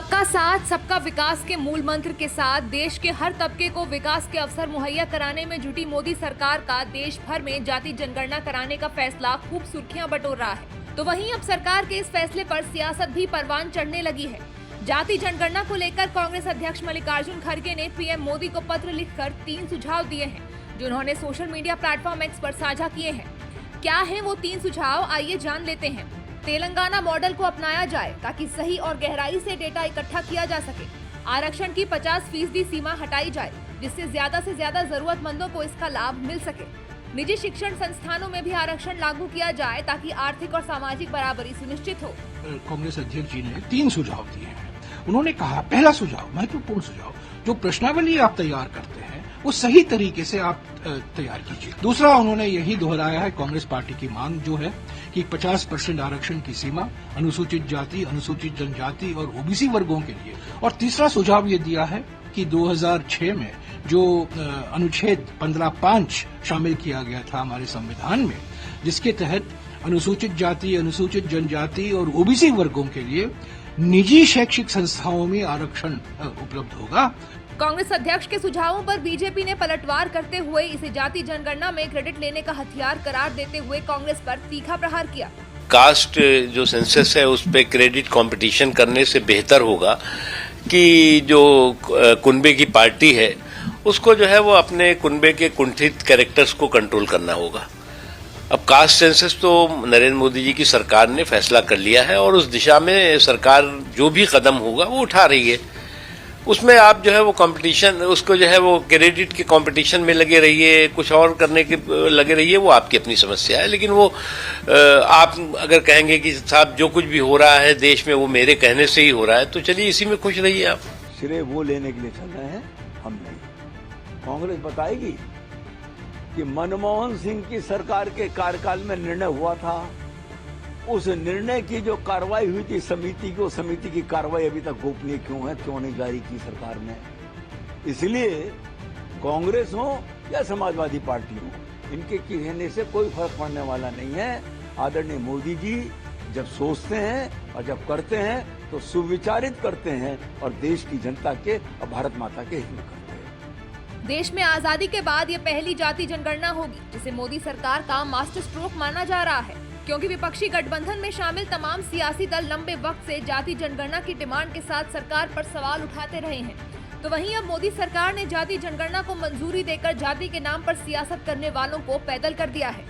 सबका साथ सबका विकास के मूल मंत्र के साथ देश के हर तबके को विकास के अवसर मुहैया कराने में जुटी मोदी सरकार का देश भर में जाति जनगणना कराने का फैसला खूब सुर्खियां बटोर रहा है। तो वहीं अब सरकार के इस फैसले पर सियासत भी परवान चढ़ने लगी है। जाति जनगणना को लेकर कांग्रेस अध्यक्ष मल्लिकार्जुन खड़गे ने पीएम मोदी को पत्र लिखकर 3 सुझाव दिए हैं, जो उन्होंने सोशल मीडिया प्लेटफॉर्म एक्स पर साझा किए हैं। क्या है वो 3 सुझाव, आइए जान लेते हैं। तेलंगाना मॉडल को अपनाया जाए ताकि सही और गहराई से डेटा इकट्ठा किया जा सके। आरक्षण की 50% सीमा हटाई जाए, जिससे ज्यादा जरूरतमंदों को इसका लाभ मिल सके। निजी शिक्षण संस्थानों में भी आरक्षण लागू किया जाए ताकि आर्थिक और सामाजिक बराबरी सुनिश्चित हो। कांग्रेस अध्यक्ष जी ने 3 सुझाव दिए हैं। उन्होंने कहा, पहला सुझाव, महत्वपूर्ण सुझाव, जो प्रश्नावली आप तैयार करते हैं वो सही तरीके से आप तैयार कीजिए। दूसरा, उन्होंने यही दोहराया है कांग्रेस पार्टी की मांग जो है कि 50% आरक्षण की सीमा अनुसूचित जाति, अनुसूचित जनजाति और ओबीसी वर्गों के लिए। और तीसरा सुझाव ये दिया है कि 2006 में जो अनुच्छेद 15(5) शामिल किया गया था हमारे संविधान में, जिसके तहत अनुसूचित जाति, अनुसूचित जनजाति और ओबीसी वर्गों के लिए निजी शैक्षिक संस्थाओं में आरक्षण उपलब्ध होगा। कांग्रेस अध्यक्ष के सुझावों पर बीजेपी ने पलटवार करते हुए इसे जाति जनगणना में क्रेडिट लेने का हथियार करार देते हुए कांग्रेस पर तीखा प्रहार किया। कास्ट जो सेंसस है उस पे क्रेडिट कंपटीशन करने से बेहतर होगा कि जो कुनबे की पार्टी है उसको जो है वो अपने कुनबे के कुंठित कैरेक्टर्स को कंट्रोल करना होगा। अब कास्ट सेंसस तो नरेंद्र मोदी जी की सरकार ने फैसला कर लिया है और उस दिशा में सरकार जो भी कदम होगा वो उठा रही है। उसमें आप जो है वो कंपटीशन, उसको जो है वो क्रेडिट के कंपटीशन में लगे रहिए, कुछ और करने के लगे रहिए, वो आपकी अपनी समस्या है। लेकिन वो आप अगर कहेंगे कि साहब जो कुछ भी हो रहा है देश में वो मेरे कहने से ही हो रहा है, तो चलिए इसी में खुश रहिए आप। श्रेय वो लेने के लिए चल रहे हैं, हम नहीं। कांग्रेस बताएगी कि मनमोहन सिंह की सरकार के कार्यकाल में निर्णय हुआ था, उस निर्णय की जो कार्रवाई हुई थी समिति की, समिति की कार्रवाई अभी तक गोपनीय क्यों है, क्यों नहीं जारी की सरकार ने। इसलिए कांग्रेस हो या समाजवादी पार्टी हो, इनके कहने से कोई फर्क पड़ने वाला नहीं है। आदरणीय मोदी जी जब सोचते हैं और जब करते हैं तो सुविचारित करते हैं और देश की जनता के और भारत माता के हित में करते हैं। देश में आजादी के बाद ये पहली जाति जनगणना होगी, जिसे मोदी सरकार का मास्टर स्ट्रोक माना जा रहा है, क्योंकि विपक्षी गठबंधन में शामिल तमाम सियासी दल लंबे वक्त से जाति जनगणना की डिमांड के साथ सरकार पर सवाल उठाते रहे हैं। तो वहीं अब मोदी सरकार ने जाति जनगणना को मंजूरी देकर जाति के नाम पर सियासत करने वालों को पैदल कर दिया है।